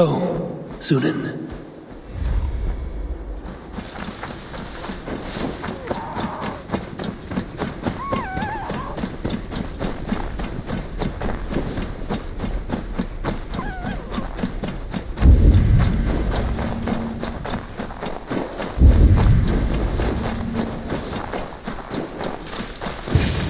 go, Sunan.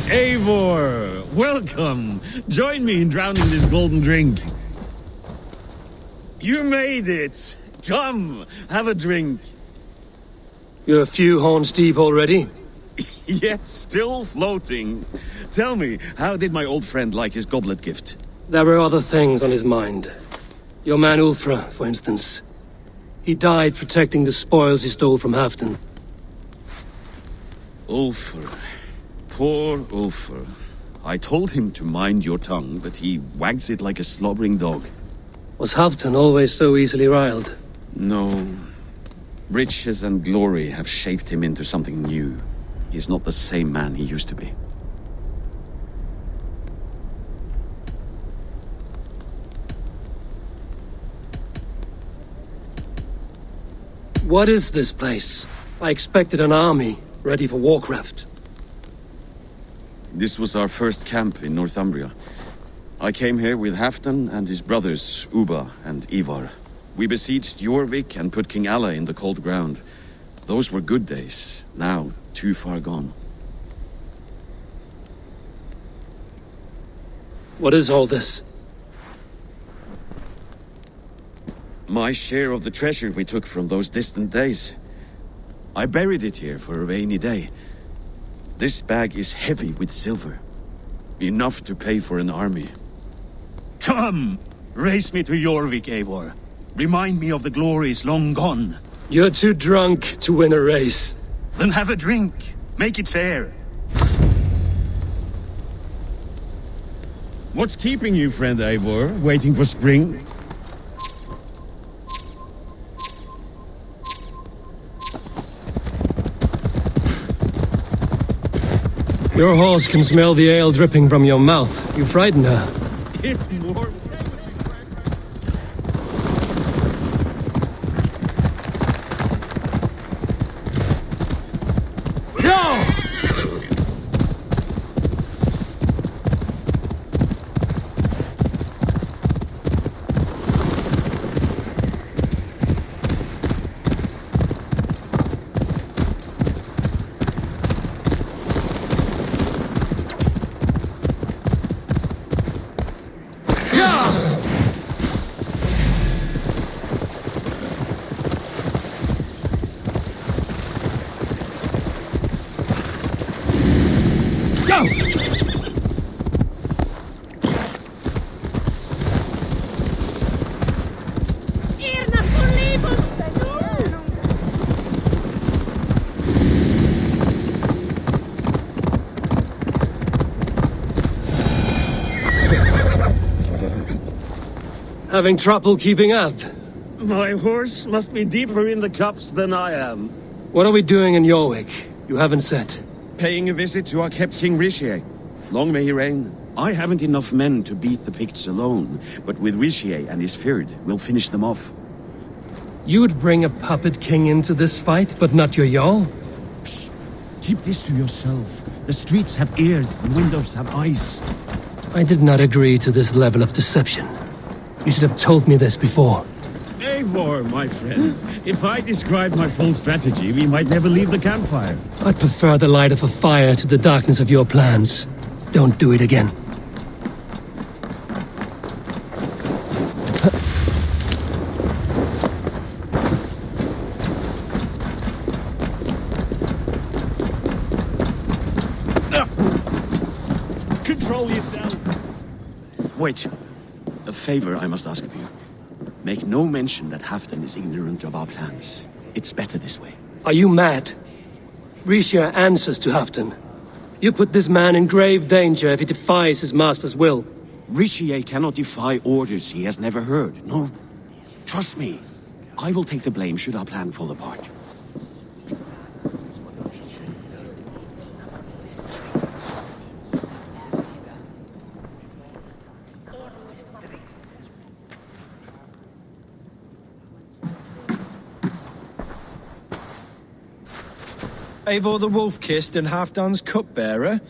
Eivor, welcome. Join me in drowning this golden drink. You made it. Come, have a drink. You're a few horns deep already? Yet still floating. Tell me, how did my old friend like his goblet gift? There were other things on his mind. Your man Ulfra, for instance. He died protecting the spoils he stole from Halfdan. Ulfr. Poor Ulfr. I told him to mind your tongue, but he wags it like a slobbering dog. Was Halfdan always so easily riled? No. Riches and glory have shaped him into something new. He's not the same man he used to be. What is this place? I expected an army, ready for warcraft. This was our first camp in Northumbria. I came here with Halfdan and his brothers, Ubba and Ivar. We besieged Jorvik and put King Alla in the cold ground. Those were good days, now too far gone. What is all this? My share of the treasure we took from those distant days. I buried it here for a rainy day. This bag is heavy with silver. Enough to pay for an army. Come! Race me to Jorvik, Eivor. Remind me of the glories long gone. You're too drunk to win a race. Then have a drink. Make it fair. What's keeping you, friend Eivor? Waiting for spring? Your horse can smell the ale dripping from your mouth. You frightened her. If more... Having trouble keeping up? My horse must be deeper in the cups than I am. What are we doing in Jorvik? You haven't said. Paying a visit to our kept King Rishi. Long may he reign. I haven't enough men to beat the Picts alone, but with Rishi and his Fyrd, we'll finish them off. You would bring a puppet king into this fight, but not your Jarl? Psst. Keep this to yourself. The streets have ears, the windows have eyes. I did not agree to this level of deception. You should have told me this before. Eivor, my friend. If I described my full strategy, we might never leave the campfire. I'd prefer the light of a fire to the darkness of your plans. Don't do it again. Control yourself. Wait. A favor I must ask of you. Make no mention that Halfdan is ignorant of our plans. It's better this way. Are you mad? Rishia answers to Halfdan. You put this man in grave danger if he defies his master's will. Rishi cannot defy orders he has never heard. No. Trust me. I will take the blame should our plan fall apart. Eivor the Wolf-Kissed and Halfdan's cupbearer?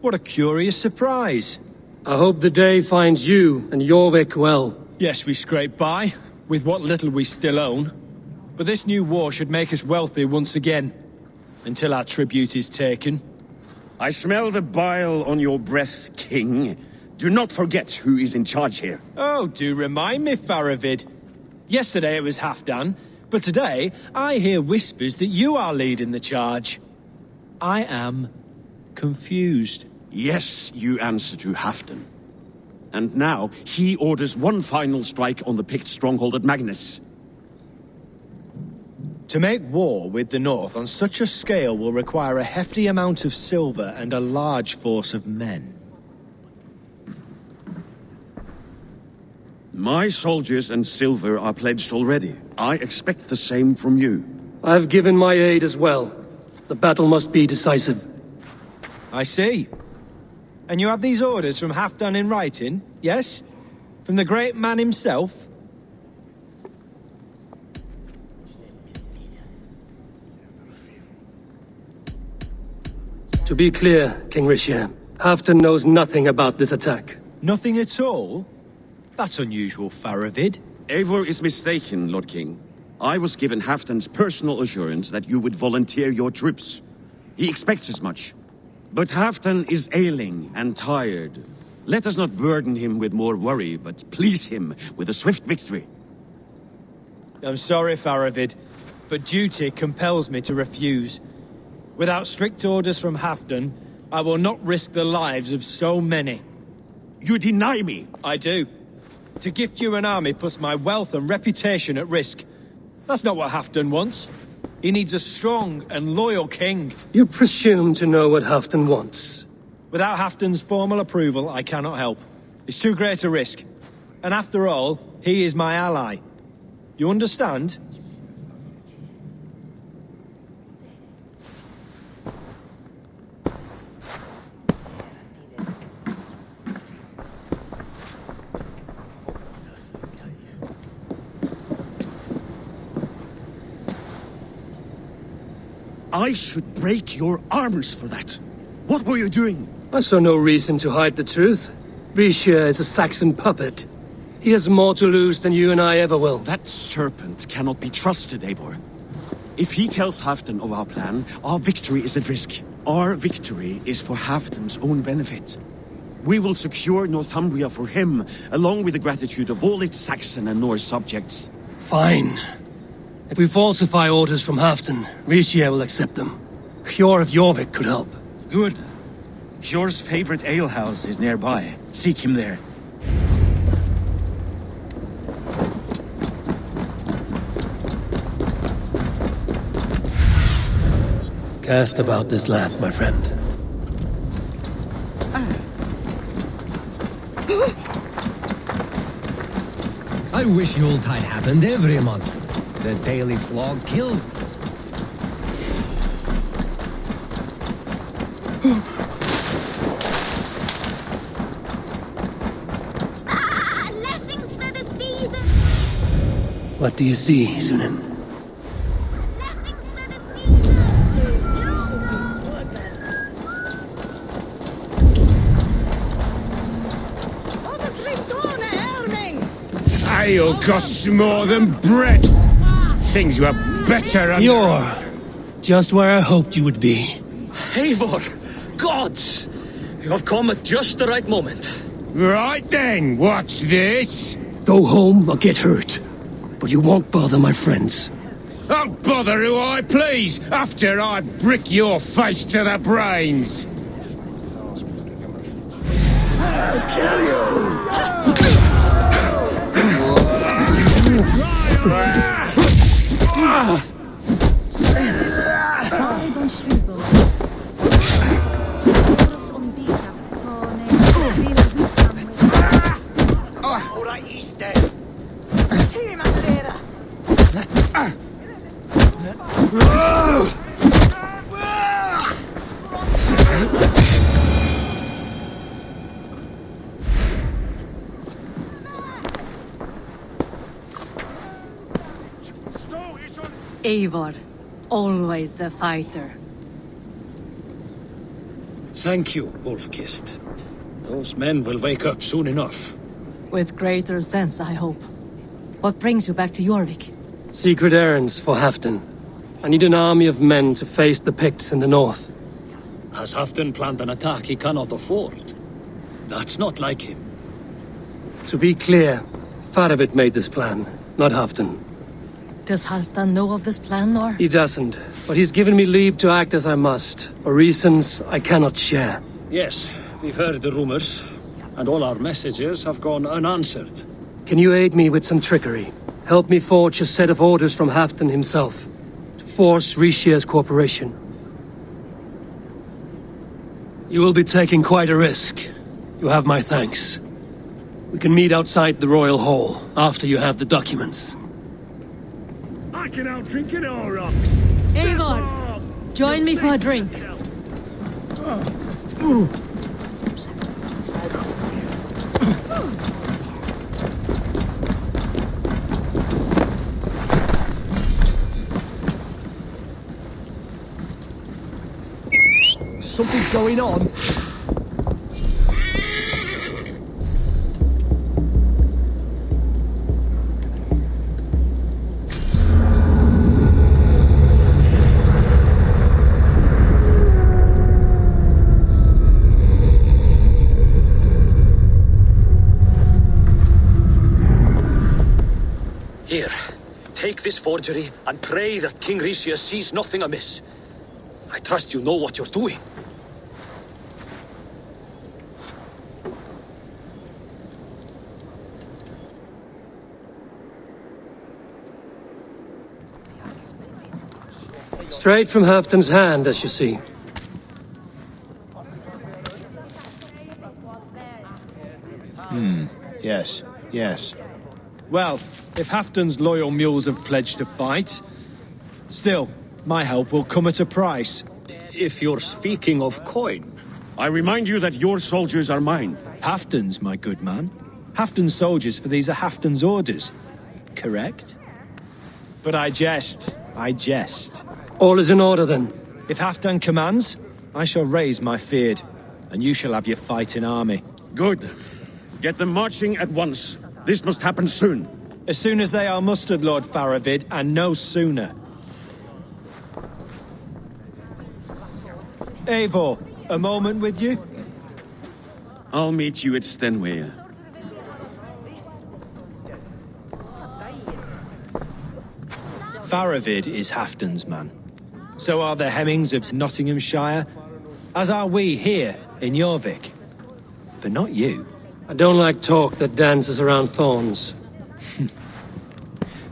What a curious surprise. I hope the day finds you and Jorvik well. Yes, we scrape by, with what little we still own. But this new war should make us wealthy once again. Until our tribute is taken. I smell the bile on your breath, King. Do not forget who is in charge here. Oh, do remind me, Faravid. Yesterday it was Halfdan, but today I hear whispers that you are leading the charge. I am confused. Yes, you answer to Halfdan. And now he orders one final strike on the Pict stronghold at Magnus. To make war with the North on such a scale will require a hefty amount of silver and a large force of men. My soldiers and silver are pledged already. I expect the same from you. I've given my aid as well. The battle must be decisive. I see. And you have these orders from Halfdan in writing, yes? From the great man himself? To be clear, King Rishir, Halfdan knows nothing about this attack. Nothing at all? That's unusual, Faravid. Eivor is mistaken, Lord King. I was given Halfdan's personal assurance that you would volunteer your troops. He expects as much. But Halfdan is ailing and tired. Let us not burden him with more worry, but please him with a swift victory. I'm sorry, Faravid, but duty compels me to refuse. Without strict orders from Halfdan, I will not risk the lives of so many. You deny me! I do. To gift you an army puts my wealth and reputation at risk. That's not what Halfdan wants. He needs a strong and loyal king. You presume to know what Halfdan wants. Without Halfdan's formal approval, I cannot help. It's too great a risk. And after all, he is my ally. You understand? I should break your arms for that. What were you doing? I saw no reason to hide the truth. Rishir is a Saxon puppet. He has more to lose than you and I ever will. That serpent cannot be trusted, Eivor. If he tells Halfdan of our plan, our victory is at risk. Our victory is for Halfdan's own benefit. We will secure Northumbria for him, along with the gratitude of all its Saxon and Norse subjects. Fine. If we falsify orders from Halfdan, Rishir will accept them. Hjor of Jorvik could help. Good. Hjor's favorite alehouse is nearby. Seek him there. Cast about this land, my friend. I wish Yuletide happened every month. The daily slog killed. Blessings for the season! What do you see, Sunan? Blessings for the season! Ale costs more than bread. Things were better under... You're just where I hoped you would be. Eivor! Gods! You have come at just the right moment. Right then, what's this? Go home or get hurt. But you won't bother my friends. I'll bother who I please after I brick your face to the brains. I'll kill you! Eivor, always the fighter. Thank you, Wolf-Kissed. Those men will wake up soon enough. With greater sense, I hope. What brings you back to Jorvik? Secret errands for Halfdan. I need an army of men to face the Picts in the north. Has Halfdan planned an attack he cannot afford? That's not like him. To be clear, Faravid made this plan, not Halfdan. Does Halfdan know of this plan, or? He doesn't, but he's given me leave to act as I must, for reasons I cannot share. Yes, we've heard the rumors, and all our messages have gone unanswered. Can you aid me with some trickery? Help me forge a set of orders from Halfdan himself, to force Rishia's cooperation. You will be taking quite a risk. You have my thanks. We can meet outside the Royal Hall, after you have the documents. I can outdrink it all, rocks. Eivor! Join me for a drink. Something's going on. Here, take this forgery and pray that King Rishia sees nothing amiss. I trust you know what you're doing. Straight from Halfdan's hand, as you see. Yes, yes. Well, if Halfdan's loyal mules have pledged to fight, still, my help will come at a price. If you're speaking of coin, I remind you that your soldiers are mine. Halfdan's, my good man. Halfdan's soldiers, for these are Halfdan's orders. Correct? But I jest. I jest. All is in order then. If Halfdan commands, I shall raise my feared, and you shall have your fighting army. Good. Get them marching at once. This must happen soon. As soon as they are mustered, Lord Faravid, and no sooner. Eivor, a moment with you? I'll meet you at Stenway. Faravid is Halfdan's man. So are the Hemmings of Nottinghamshire, as are we here in Jorvik. But not you. I don't like talk that dances around thorns.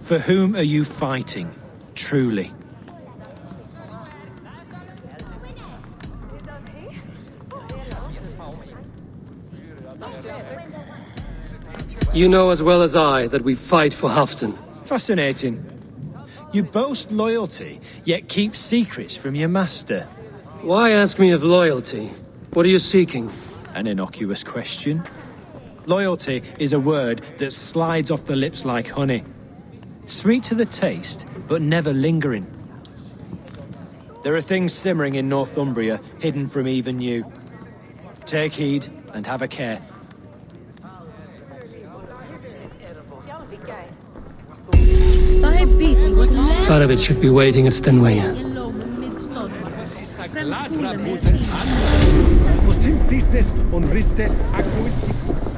For whom are you fighting, truly? You know as well as I that we fight for Halfdan. Fascinating. You boast loyalty, yet keep secrets from your master. Why ask me of loyalty? What are you seeking? An innocuous question. Loyalty is a word that slides off the lips like honey. Sweet to the taste, but never lingering. There are things simmering in Northumbria, hidden from even you. Take heed and have a care. Faravid should be waiting at Stenway. Post him business on Riste Aquis.